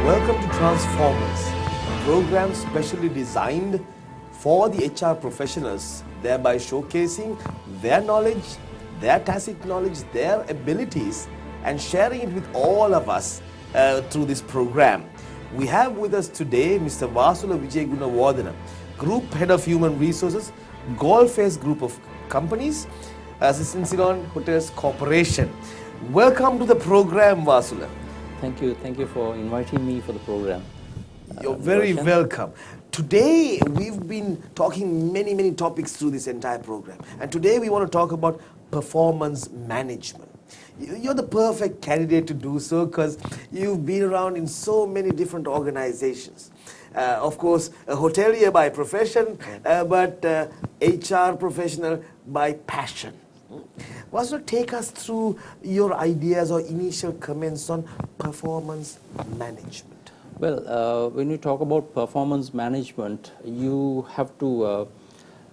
Welcome to Transformers, a program specially designed for the HR professionals, thereby showcasing their knowledge, their tacit knowledge, their abilities, and sharing it with all of us through this program. We have with us today Mr. Wasula Wijegunawardana, Group Head of Human Resources, Goldface Group of Companies, Assistant Ceylon Hotels Corporation. Welcome to the program, Wasula. Thank you for inviting me for the program. You're very welcome. Today, we've been talking many topics through this entire program. And today, we want to talk about performance management. You're the perfect candidate to do so because you've been around in so many different organizations. Of course, a hotelier by profession, but HR professional by passion. Wasula, take us through your ideas or initial comments on performance management. Well, when you talk about performance management, you have to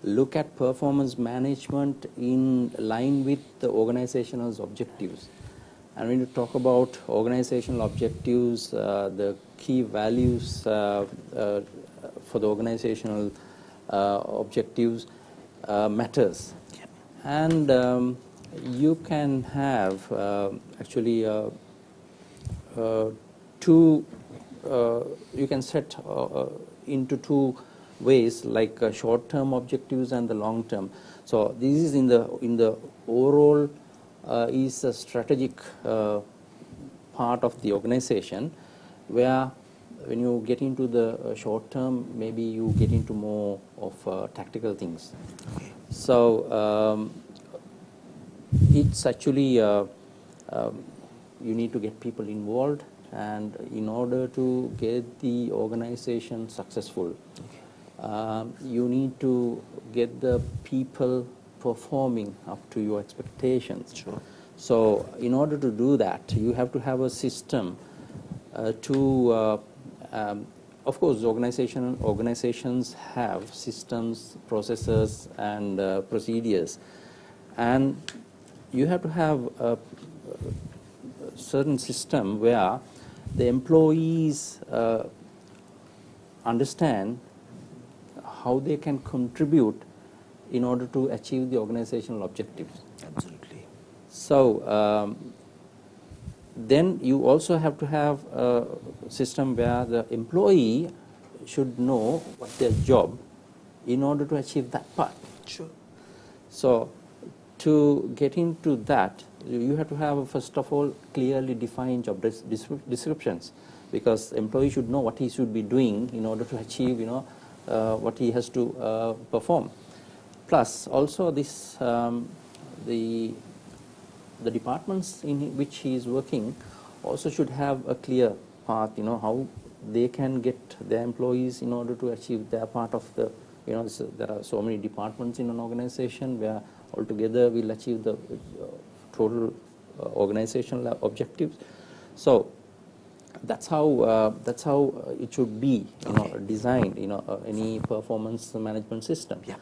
look at performance management in line with the organization's objectives. And when you talk about organizational objectives, the key values for the organizational objectives matters. Yep. And you can have actually you can set into two ways, like short-term objectives and the long-term. So this is in the overall is a strategic part of the organization, where when you get into the short term, maybe you get into more of tactical things. Okay. So it's actually you need to get people involved, and in order to get the organization successful, you need to get the people performing up to your expectations. Sure. So in order to do that, you have to have a system of course, organizations have systems, processes, and procedures, and you have to have a certain system where the employees understand how they can contribute in order to achieve the organizational objectives. Absolutely. So then you also have to have a system where the employee should know what their job in order to achieve that part. Sure. So to get into that, you have to have, first of all, clearly defined job descriptions, because the employee should know what he should be doing in order to achieve, what he has to perform. Plus, also this the departments in which he is working also should have a clear path, how they can get their employees in order to achieve their part of the, there are so many departments in an organization where altogether we'll achieve the total organizational objectives. So that's how it should be, designed, any performance management system. Yeah.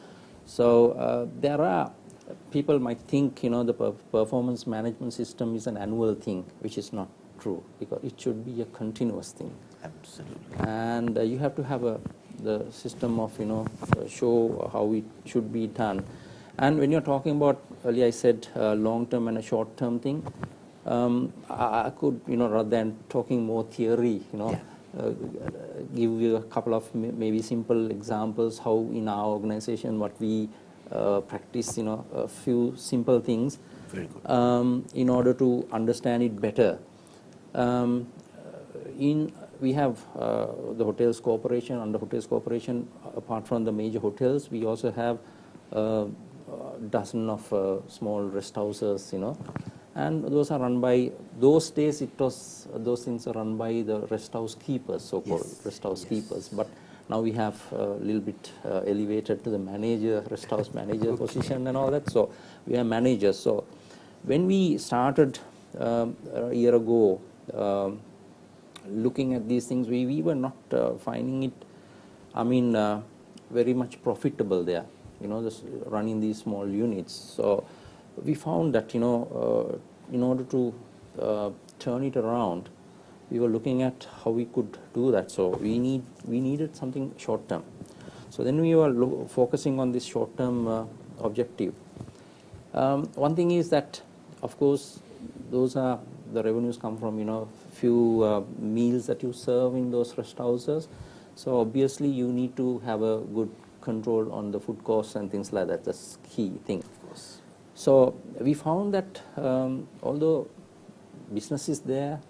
So there are people might think, the performance management system is an annual thing, which is not true, because it should be a continuous thing. Absolutely. And you have to have the system of, show how it should be done. And when you're talking about, earlier I said long-term and a short-term thing, I could, rather than talking more theory, give you a couple of maybe simple examples how in our organization what we practice, a few simple things. Very good. In order to understand it better. We have the Hotels Corporation. Under Hotels Corporation, apart from the major hotels, we also have a dozen of small rest houses, and those are run by, those days those things are run by the rest house keepers, so-called rest house keepers. But now we have a little bit elevated to the manager, rest house manager position and all that. So we are managers. So when we started a year ago looking at these things, we were not finding it, very much profitable there, just running these small units. So we found that, in order to turn it around, we were looking at how we could do that. So we needed something short term. So then we were focusing on this short term objective. One thing is that, of course, those are the revenues come from few meals that you serve in those rest houses. So obviously you need to have a good control on the food costs and things like that. That's key thing. Of course. So we found that although business is there,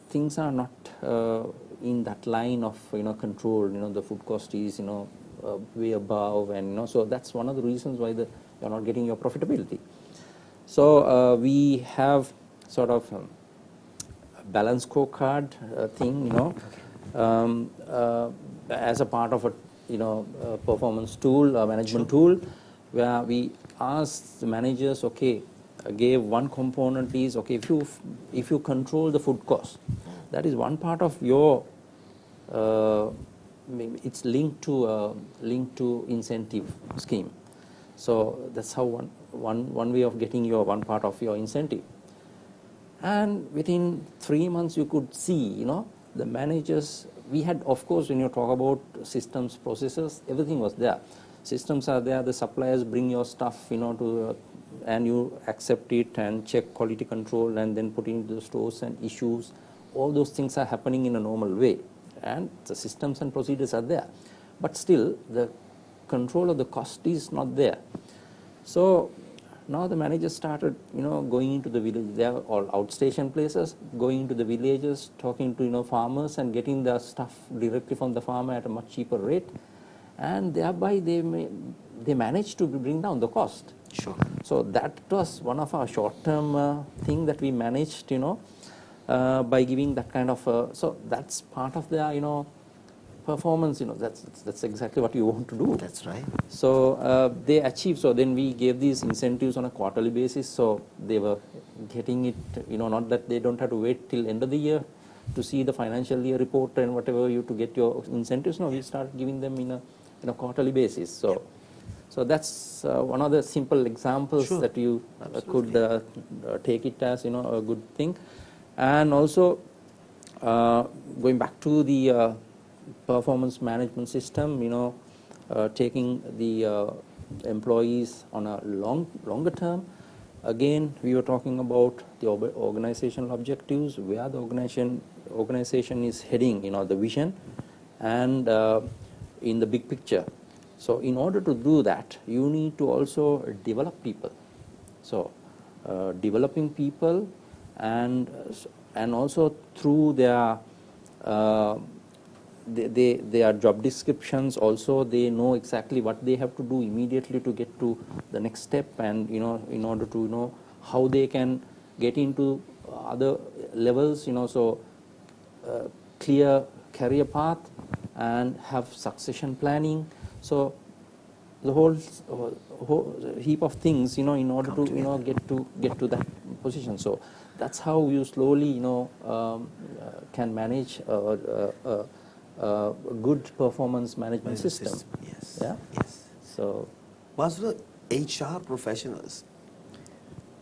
things are not in that line of control. The food cost is way above, and so that's one of the reasons why you're not getting your profitability. So we have sort of a balance scorecard thing, as a part of a performance tool, a management tool, where we ask the managers, okay, gave one component is, okay, if you control the food cost, that is one part of your it's linked to incentive scheme. So that's how one way of getting your one part of your incentive. And within 3 months you could see, the managers, we had, of course, when you talk about systems, processes, everything was there. Systems are there, the suppliers bring your stuff, and you accept it and check quality control and then put it into the stores and issues. All those things are happening in a normal way. And the systems and procedures are there. But still, the control of the cost is not there. So now the managers started, going into the village. They are all outstation places, going into the villages, talking to, farmers and getting the stuff directly from the farmer at a much cheaper rate. And thereby they managed to bring down the cost. Sure. So that was one of our short-term thing that we managed, by giving that kind of, so that's part of their, performance, that's exactly what you want to do. That's right. So they achieved, so then we gave these incentives on a quarterly basis, so they were getting it, not that they don't have to wait till end of the year to see the financial year report and whatever you to get your incentives. No, we start giving them in a quarterly basis. So so that's one of the simple examples that you could take it as, a good thing. And also going back to the performance management system, taking the employees on a longer term. Again, we were talking about the organizational objectives, where the organization is heading, the vision, and in the big picture. So in order to do that, you need to also develop people. So developing people, and also through their job descriptions also, they know exactly what they have to do immediately to get to the next step, and in order to know how they can get into other levels, so clear career path and have succession planning. So the whole heap of things, in order to get to that position. So that's how you slowly can manage a good performance management system. Yes. Yeah. Yes. So, Wasula, HR professionals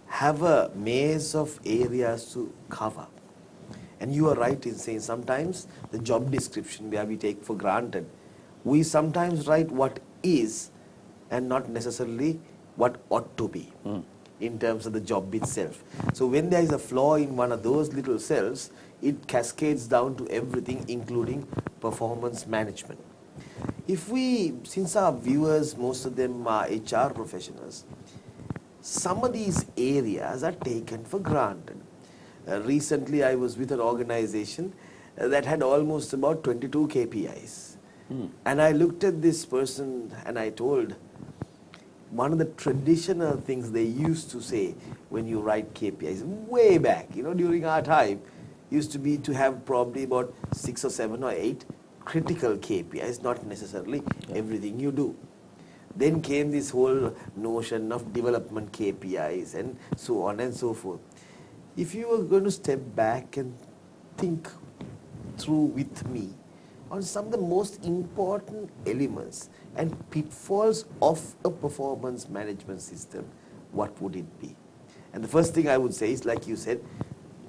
have a maze of areas to cover. And you are right in saying sometimes the job description, where we take for granted, we sometimes write what is and not necessarily what ought to be in terms of the job itself. So when there is a flaw in one of those little cells, it cascades down to everything, including performance management. Since our viewers, most of them are HR professionals, some of these areas are taken for granted. Recently, I was with an organization that had almost about 22 KPIs. And I looked at this person and I told, one of the traditional things they used to say when you write KPIs, way back, during our time, used to be to have probably about 6 or 7 or 8 critical KPIs, not necessarily everything you do. Then came this whole notion of development KPIs and so on and so forth. If you were going to step back and think through with me on some of the most important elements and pitfalls of a performance management system, what would it be? And the first thing I would say is, like you said,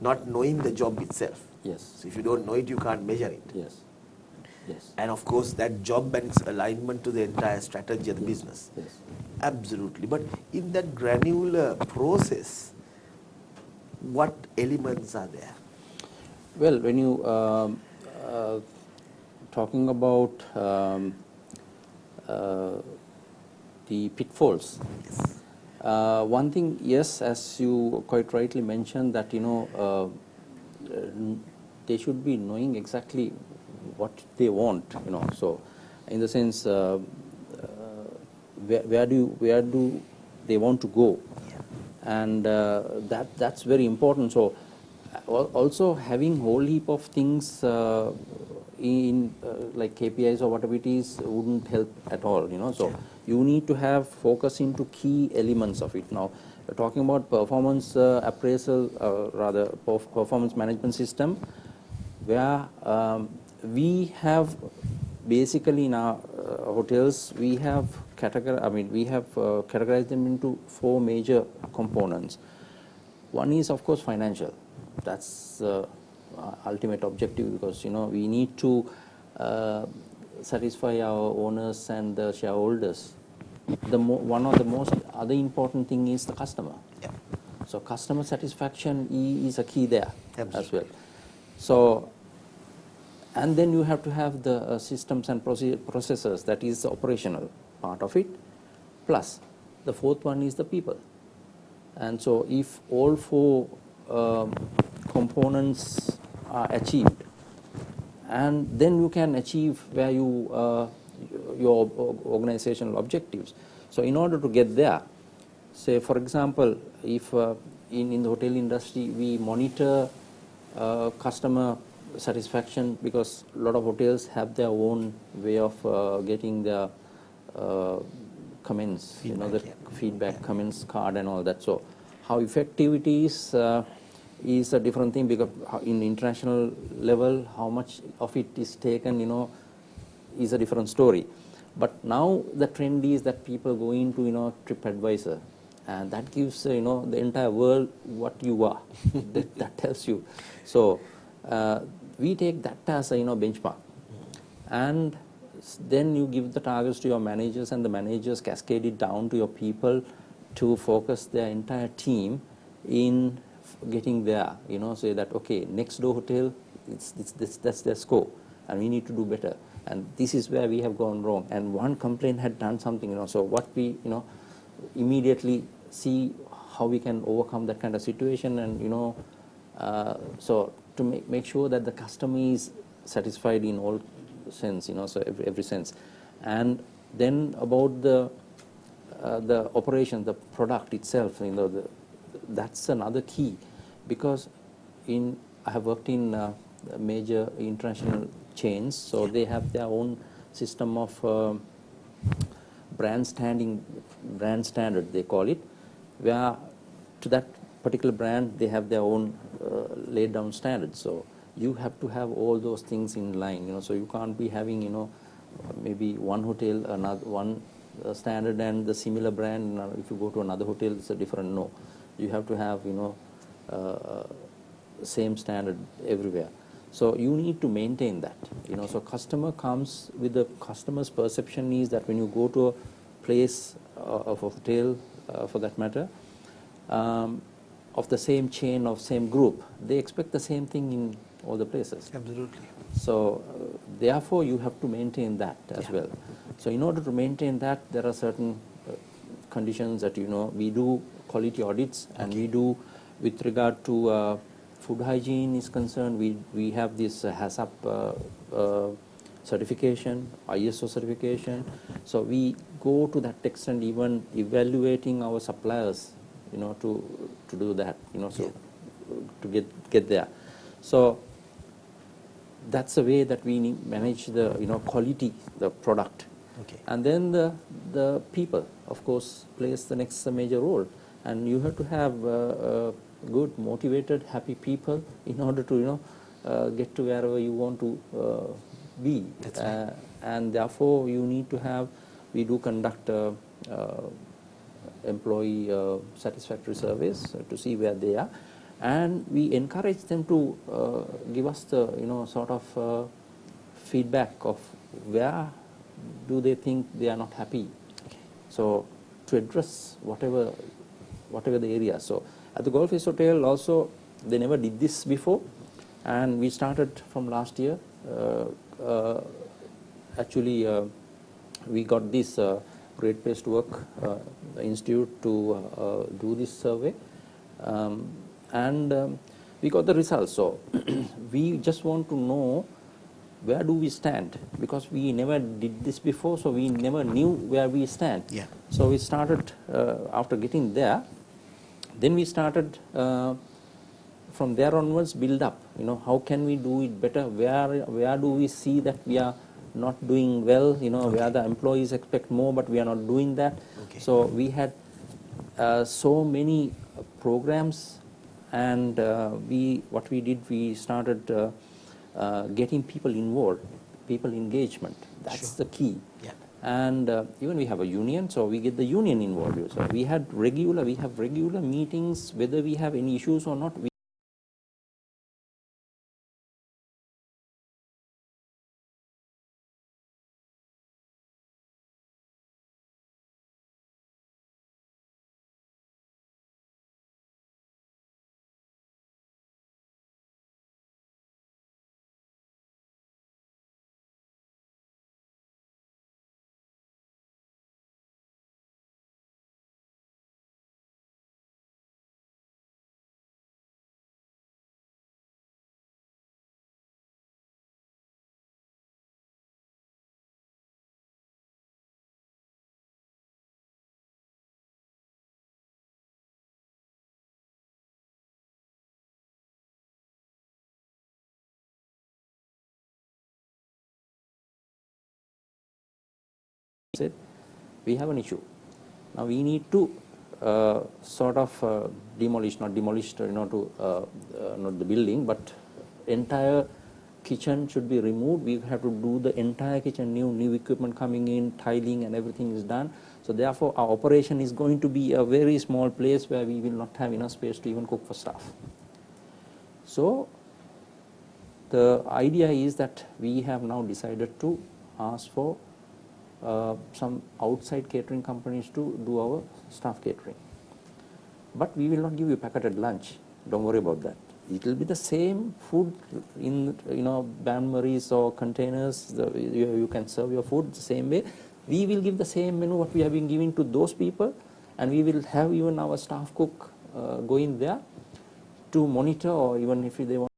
not knowing the job itself. Yes. So if you don't know it, you can't measure it. Yes. Yes. And of course, that job and its alignment to the entire strategy of the business. Yes. Absolutely. But in that granular process, what elements are there? Well, when you talking about the pitfalls, Yes. one thing, yes, as you quite rightly mentioned, that they should be knowing exactly what they want. So in the sense, where do they want to go, and that's very important. So also having whole heap of things in like KPIs or whatever it is wouldn't help at all. So you need to have focus into key elements of it. Now we're talking about performance appraisal, rather performance management system, where we have basically in our hotels we have categorized them into 4 major components. One is of course financial. That's the ultimate objective, because we need to satisfy our owners and the shareholders. One of the most other important thing is the customer. Yeah. So customer satisfaction is a key there. Absolutely. As well. So, and then you have to have the systems and processes, that is the operational part of it, plus the 4th one is the people. And so if all 4 components are achieved, and then you can achieve where your organizational objectives. So in order to get there, say for example, if in the hotel industry we monitor customer satisfaction, because a lot of hotels have their own way of getting their comments, the feedback, comments card and all that. So how effective it is a different thing, because in international level how much of it is taken is a different story. But now the trend is that people go into TripAdvisor, and that gives the entire world what you are. that tells you. So we take that as a benchmark, and then you give the targets to your managers, and the managers cascade it down to your people to focus their entire team in getting there. Say that okay, next door hotel, that's their score, and we need to do better, and this is where we have gone wrong, and one complaint had done something. So what we immediately see how we can overcome that kind of situation, and so to make sure that the customer is satisfied in all sense, so every sense. And then about the operation, the product itself, that's another key, because I have worked in major international chains, so they have their own system of brand standard they call it, where to that particular brand they have their own laid down standards. So you have to have all those things in line, so you can't be having maybe one hotel one standard and the similar brand, if you go to another hotel it's a different. No, you have to have same standard everywhere. So you need to maintain that, so customer comes with the customer's perception is that when you go to a place of a hotel for that matter, of the same chain, of same group, they expect the same thing in all the places. Absolutely. So therefore you have to maintain that as well. So in order to maintain that, there are certain conditions that we do quality audits, and we do with regard to food hygiene is concerned, we have this HACCP certification, ISO certification. So we go to that extent, even evaluating our suppliers, to do that, so to get there. So that's the way that we manage the quality, the product. Okay. And then the people, of course, plays the next major role, and you have to have good, motivated, happy people in order to get to wherever you want to be. That's right. And therefore you need to have, we do conduct employee satisfactory surveys to see where they are, and we encourage them to give us the sort of feedback of where do they think they are not happy. So to address whatever the area. So at the Golf Face Hotel also, they never did this before, and we started from last year. Actually, we got this Great Place to Work Institute to do this survey, and we got the results. So we just want to know where do we stand, because we never did this before, so we never knew where we stand. Yeah. So we started after getting there. Then we started from there onwards build up. How can we do it better? Where do we see that we are not doing well? Where the employees expect more, but we are not doing that. Okay. So we had so many programs, and what we did, we started getting people involved, people engagement. That's the key. Yeah. And even we have a union, so we get the union involved. So we have regular meetings, whether we have any issues or not. Said we have an issue. Now we need to sort of demolish, not demolished, not the building, but entire kitchen should be removed. We have to do the entire kitchen, new equipment coming in, tiling and everything is done. So therefore our operation is going to be a very small place where we will not have enough space to even cook for staff. So the idea is that we have now decided to ask for some outside catering companies to do our staff catering. But we will not give you packeted lunch. Don't worry about that. It will be the same food in bain-maries or containers. You can serve your food the same way. We will give the same menu what we have been giving to those people, and we will have even our staff cook go in there to monitor, or even if they want.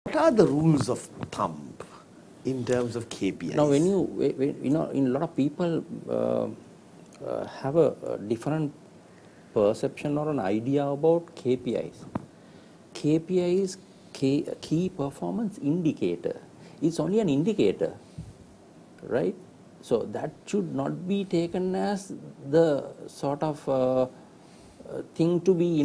What are the rules of thumb in terms of KPIs? Now, when in a lot of people have a different perception or an idea about KPIs. KPI is key performance indicator. It's only an indicator, right? So that should not be taken as the sort of thing to be,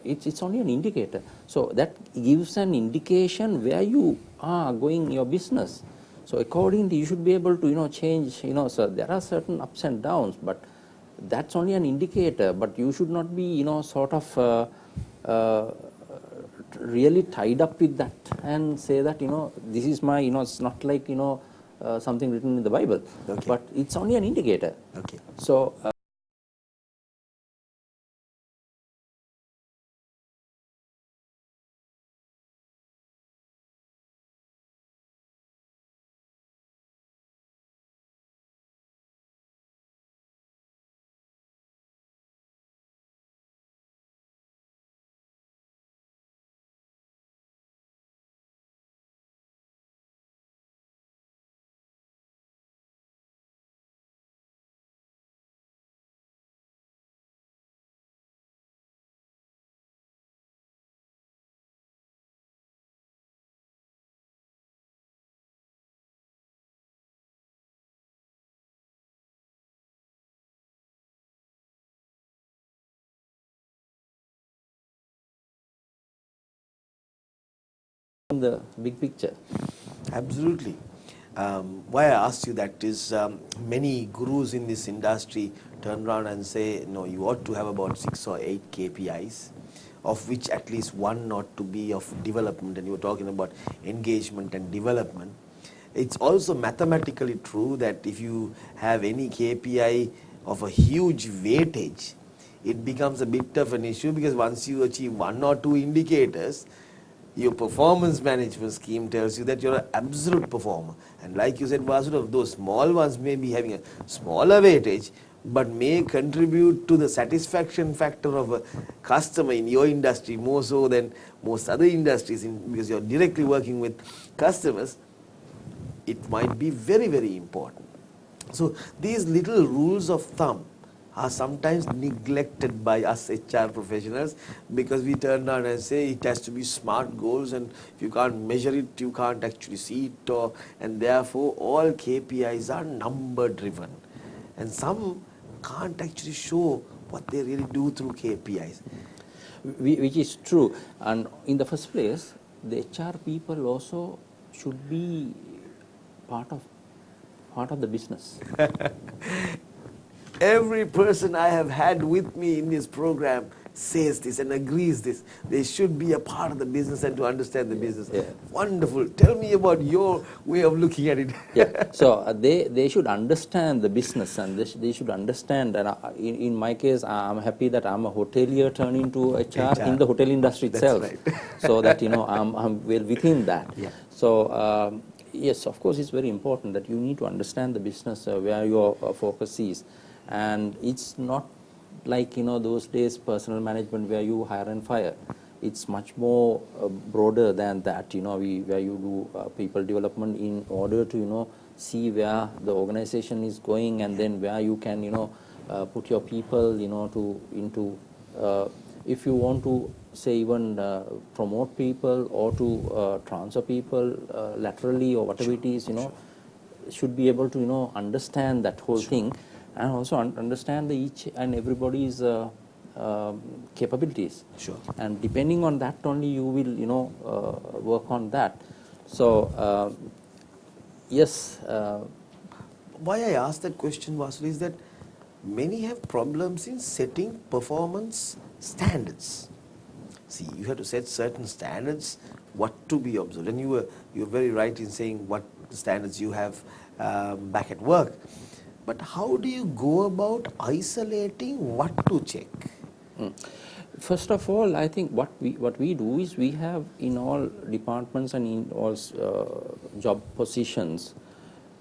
it's only an indicator. So that gives an indication where you are going your business. So accordingly, you should be able to, change, so there are certain ups and downs, but that's only an indicator. But you should not be, sort of really tied up with that and say that, this is my, it's not like, something written in the Bible, okay, but it's only an indicator. Okay. So the big picture. Absolutely. Why I asked you that is many gurus in this industry turn around and say, no, you ought to have about 6 or 8 KPIs, of which at least one ought to be of development, and you were talking about engagement and development. It's also mathematically true that if you have any KPI of a huge weightage, it becomes a bit of an issue, because once you achieve 1 or 2 indicators, your performance management scheme tells you that you're an absolute performer. And like you said, Wasula, those small ones may be having a smaller weightage, but may contribute to the satisfaction factor of a customer in your industry more so than most other industries, because you're directly working with customers. It might be very, very important. So these little rules of thumb are sometimes neglected by us HR professionals, because we turn around and say it has to be SMART goals, and if you can't measure it, you can't actually see it, and therefore all KPIs are number driven, and some can't actually show what they really do through KPIs. Which is true. And in the first place, the HR people also should be part of the business. Every person I have had with me in this program says this and agrees this. They should be a part of the business and to understand the business. Yeah. Wonderful. Tell me about your way of looking at it. Yeah. So they should understand the business, and they should understand. And in my case, I'm happy that I'm a hotelier turned into HR in the hotel industry itself. That's right. So that I'm well within that. Yeah. So yes, of course, it's very important that you need to understand the business where your focus is. And it's not like those days personal management where you hire and fire. It's much more broader than that, where you do people development in order to see where the organization is going, and then where you can put your people into if you want to say even promote people or to transfer people laterally or whatever it is, should be able to understand that whole thing. And also understand each and everybody's capabilities. Sure. And depending on that only, you will work on that. So yes. Why I asked that question, Vasuli, is that many have problems in setting performance standards. See, you have to set certain standards, what to be observed, and you're very right in saying what standards you have back at work. But how do you go about isolating what to check? First of all, I think what we do is we have in all departments and in all job positions,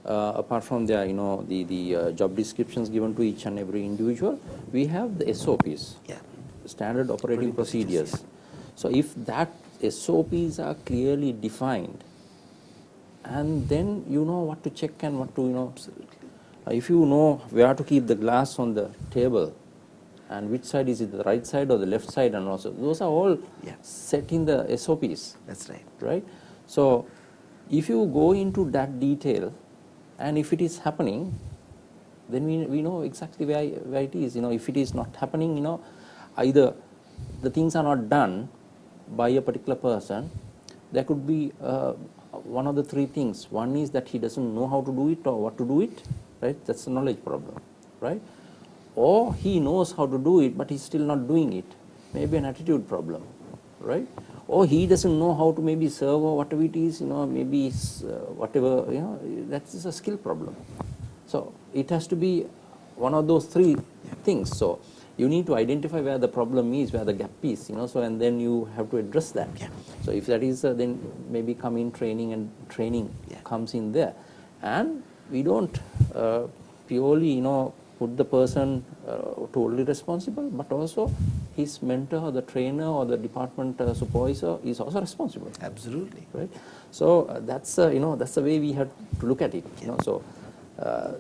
apart from their the job descriptions given to each and every individual, we have the SOPs, standard operating procedures. Yeah. So if that SOPs are clearly defined, and then you know what to check and what to Absolutely. If you know where to keep the glass on the table, and which side is it, the right side or the left side, and also those are all set in the SOPs. That's right. Right? So if you go into that detail, and if it is happening, then we know exactly where it is. If it is not happening, either the things are not done by a particular person, there could be one of the three things. One is that he doesn't know how to do it or what to do it. Right? That's a knowledge problem, right? Or he knows how to do it, but he's still not doing it. Maybe an attitude problem, right? Or he doesn't know how to maybe serve or whatever it is, maybe it's whatever, that's a skill problem. So it has to be one of those three things. So you need to identify where the problem is, where the gap is, so and then you have to address that. Yeah. So if that is, then maybe come in training, and training comes in there. And we don't purely, put the person totally responsible, but also his mentor, or the trainer, or the department supervisor is also responsible. Absolutely. Right. So that's that's the way we have to look at it. So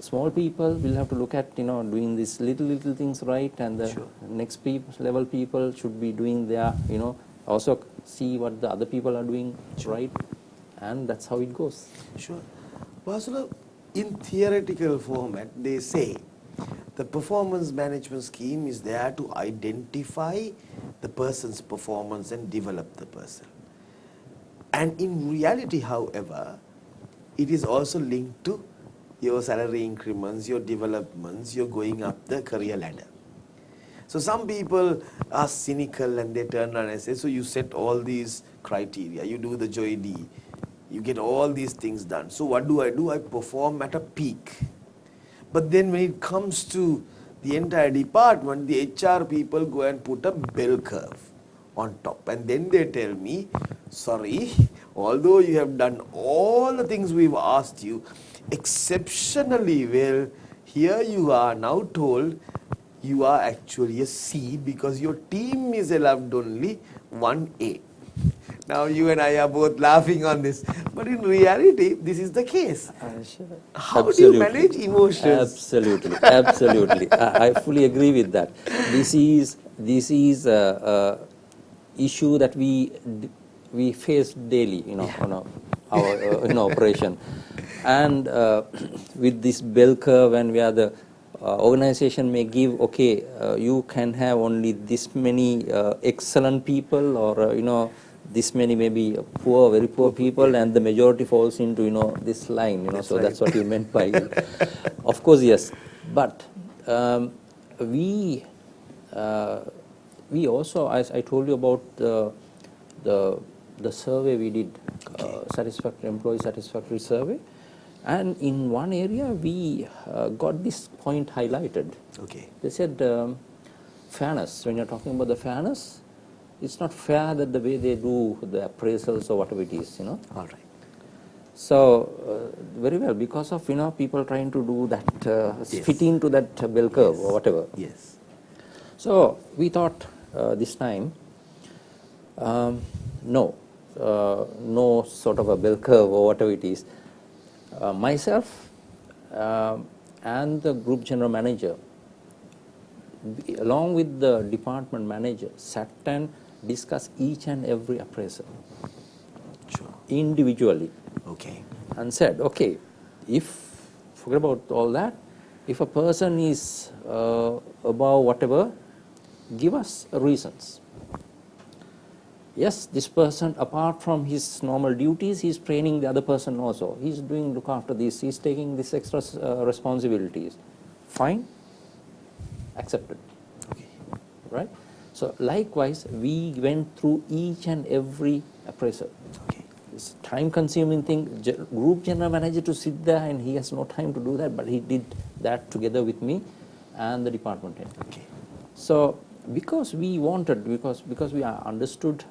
small people will have to look at doing these little things right, and the next level people should be doing their also see what the other people are doing right, and that's how it goes. Sure. Wasula, in theoretical format, they say the performance management scheme is there to identify the person's performance and develop the person. And in reality, however, it is also linked to your salary increments, your developments, you're going up the career ladder. So some people are cynical and they turn around and say, so you set all these criteria, you do the JOE-D, you get all these things done. So what do? I perform at a peak. But then when it comes to the entire department, the HR people go and put a bell curve on top. And then they tell me, sorry, although you have done all the things we've asked you exceptionally well, here you are now told you are actually a C because your team is allowed only 1A. Now you and I are both laughing on this, but in reality, this is the case. Sure. How Absolutely. do you manage emotions? Absolutely, absolutely. I fully agree with that. This is a issue that we face daily, on our in operation, and with this bell curve, and where the organization may give, you can have only this many excellent people, or this many maybe poor, very poor people, and the majority falls into this line. That's so right. that's what you meant by it. Of course, yes, but we also, as I told you about the survey we did, employee satisfactory survey, and in one area we got this point highlighted. Okay. They said fairness. When you're talking about the fairness, it's not fair that the way they do the appraisals or whatever it is. All right. So very well, because of people trying to do that, fit into that bell curve or whatever. Yes. So we thought this time, no sort of a bell curve or whatever it is. Myself and the group general manager, along with the department manager, sat and discussed each and every appraisal individually. Okay. And said, forget about all that, if a person is above whatever, give us reasons. Yes, this person, apart from his normal duties, he's training the other person also. He's look after this, he's taking this extra responsibilities. Fine, accepted. Okay. Right? So likewise, we went through each and every appraisal. Okay. It's time-consuming thing. Group general manager to sit there, and he has no time to do that, but he did that together with me and the department head. Okay. So because we understood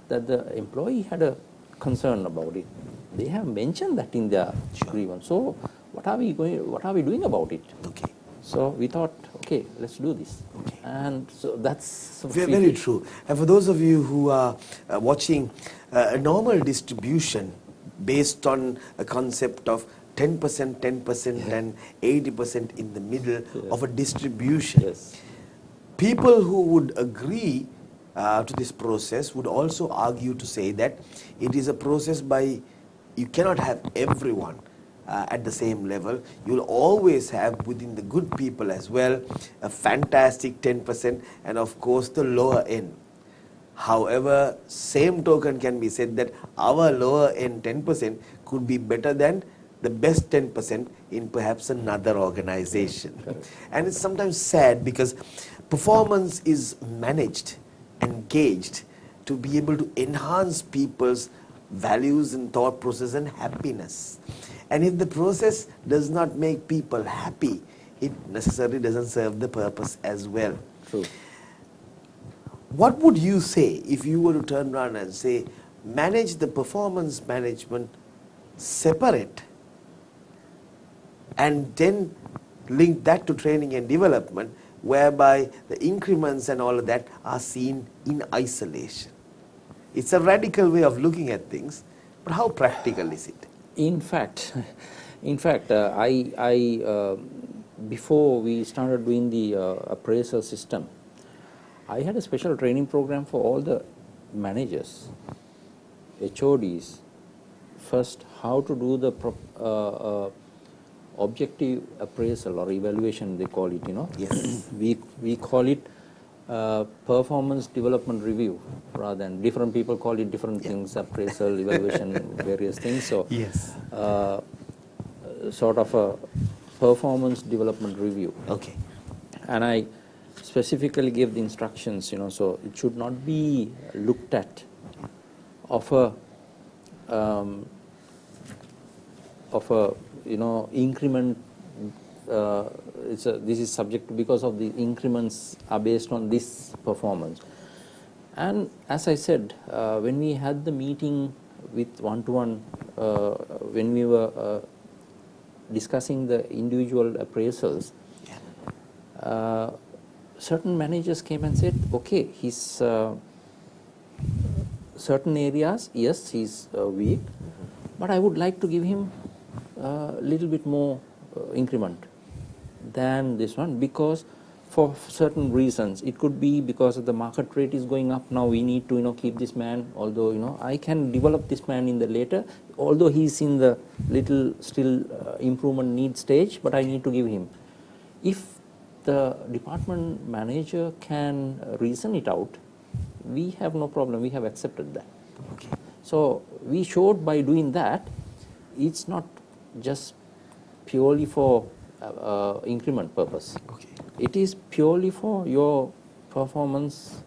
that the employee had a concern about it, they have mentioned that in their grievance. So what are we doing about it? Okay. So we thought, let's do this. Okay. And so that's very true. And for those of you who are watching, a normal distribution based on a concept of 10%, 10%, and 80% in the middle of a distribution. Yes. People who would agree to this process would also argue to say that it is a process by, you cannot have everyone at the same level. You'll always have within the good people as well a fantastic 10% and of course the lower end. However, same token can be said that our lower end 10% could be better than the best 10% in perhaps another organization. And it's sometimes sad because performance is managed, engaged to be able to enhance people's values and thought process and happiness. And if the process does not make people happy, it necessarily doesn't serve the purpose as well. True. What would you say if you were to turn around and say, manage the performance management separate and then link that to training and development, whereby the increments and all of that are seen in isolation? It's a radical way of looking at things, but how practical is it? In fact, I before we started doing the appraisal system, I had a special training program for all the managers, HODs. First, how to do the objective appraisal or evaluation, they call it. Yes. We call it performance development review, rather than different people call it different things, appraisal, evaluation, various things. So, Yes. Sort of a performance development review. Okay. And I specifically gave the instructions, so it should not be looked at of a increment. This is subject to, because of the increments are based on this performance. And as I said, when we had the meeting with one-to-one, when we were discussing the individual appraisals, certain managers came and said, okay, his certain areas, yes, he's weak, but I would like to give him a little bit more increment than this one, because for certain reasons. It could be because of the market rate is going up. Now we need to keep this man, although I can develop this man in the later, although he's in the little still improvement need stage, but I need to give him. If the department manager can reason it out, we have no problem, we have accepted that. Okay. So we showed by doing that, it's not just purely for increment purpose. Okay. It is purely for your performance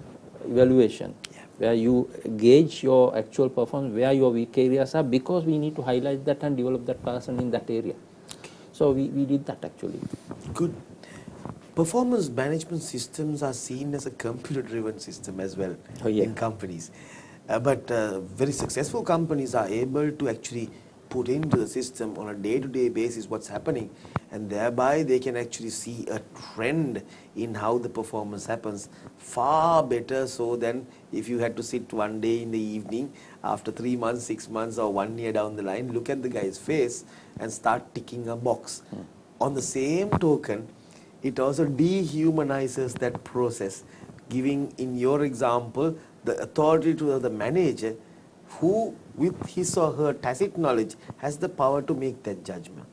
evaluation, where you gauge your actual performance, where your weak areas are, because we need to highlight that and develop that person in that area. So we did that actually. Good. Performance management systems are seen as a computer-driven system as well in companies. But very successful companies are able to actually put into the system on a day-to-day basis what's happening, and thereby they can actually see a trend in how the performance happens, far better so than if you had to sit one day in the evening after 3 months, 6 months or 1 year down the line, look at the guy's face and start ticking a box. On the same token, it also dehumanizes that process, giving, in your example, the authority to the manager, who with his or her tacit knowledge has the power to make that judgment.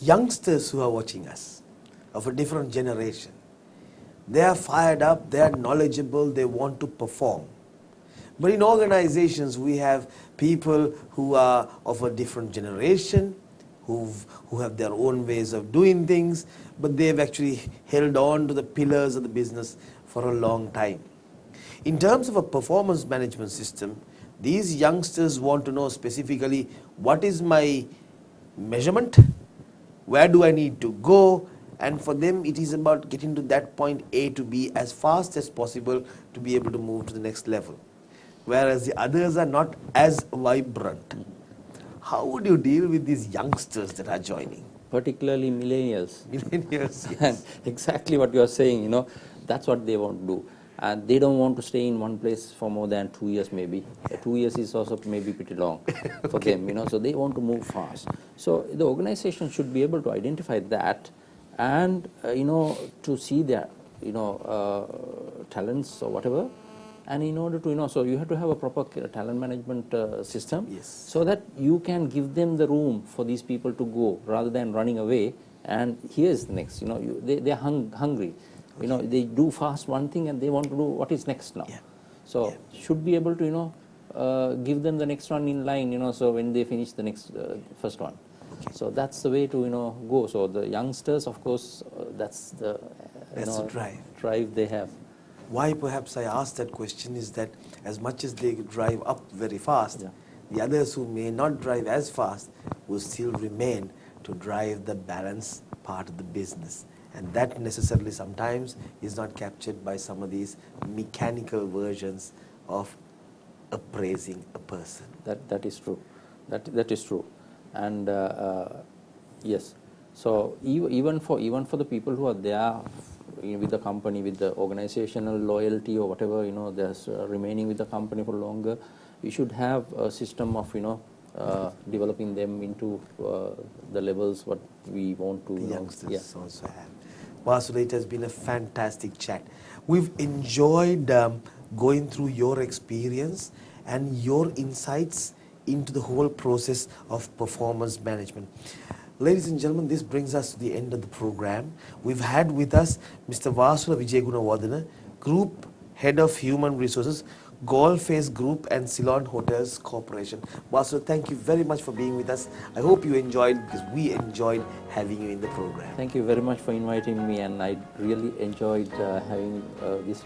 youngsters who are watching us, of a different generation, they are fired up, they are knowledgeable, they want to perform. But in organizations, we have people who are of a different generation, who have their own ways of doing things, but they've actually held on to the pillars of the business for a long time. In terms of a performance management system, these youngsters want to know specifically, what is my measurement, where do I need to go, and for them it is about getting to that point A to B as fast as possible to be able to move to the next level. Whereas the others are not as vibrant. How would you deal with these youngsters that are joining? Particularly millennials. Millennials, yes. And exactly what you are saying, that's what they want to do. And they don't want to stay in one place for more than 2 years maybe. 2 years is also maybe pretty long for them, so they want to move fast. So the organization should be able to identify that and, to see their, talents or whatever. And in order to, so you have to have a proper talent management system, Yes. so that you can give them the room for these people to go rather than running away. And here's the next, they're hungry. Okay. They do fast one thing and they want to do what is next now. Yeah. So Yeah. should be able to, give them the next one in line, so when they finish the next first one. Okay. So that's the way to, go. So the youngsters, of course, that's the, That's the drive they have. Why perhaps I asked that question is that as much as they drive up very fast, Yeah. the others who may not drive as fast will still remain to drive the balance part of the business. And that necessarily sometimes is not captured by some of these mechanical versions of appraising a person. That is true. That is true. And yes. So even for the people who are there with the company, with the organizational loyalty or whatever, there's remaining with the company for longer, we should have a system of, developing them into the levels what we want to. The youngsters also have. Wasula, it has been a fantastic chat. We've enjoyed going through your experience and your insights into the whole process of performance management. Ladies and gentlemen, this brings us to the end of the program. We've had with us Mr. Wasula Wijegunawardana, Group Head of Human Resources, Golf Face Group and Ceylon Hotels Corporation. Wasula, thank you very much for being with us. I hope you enjoyed, because we enjoyed having you in the program. Thank you very much for inviting me, and I really enjoyed having this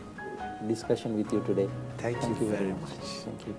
discussion with you today. Thank you very much. Thank you.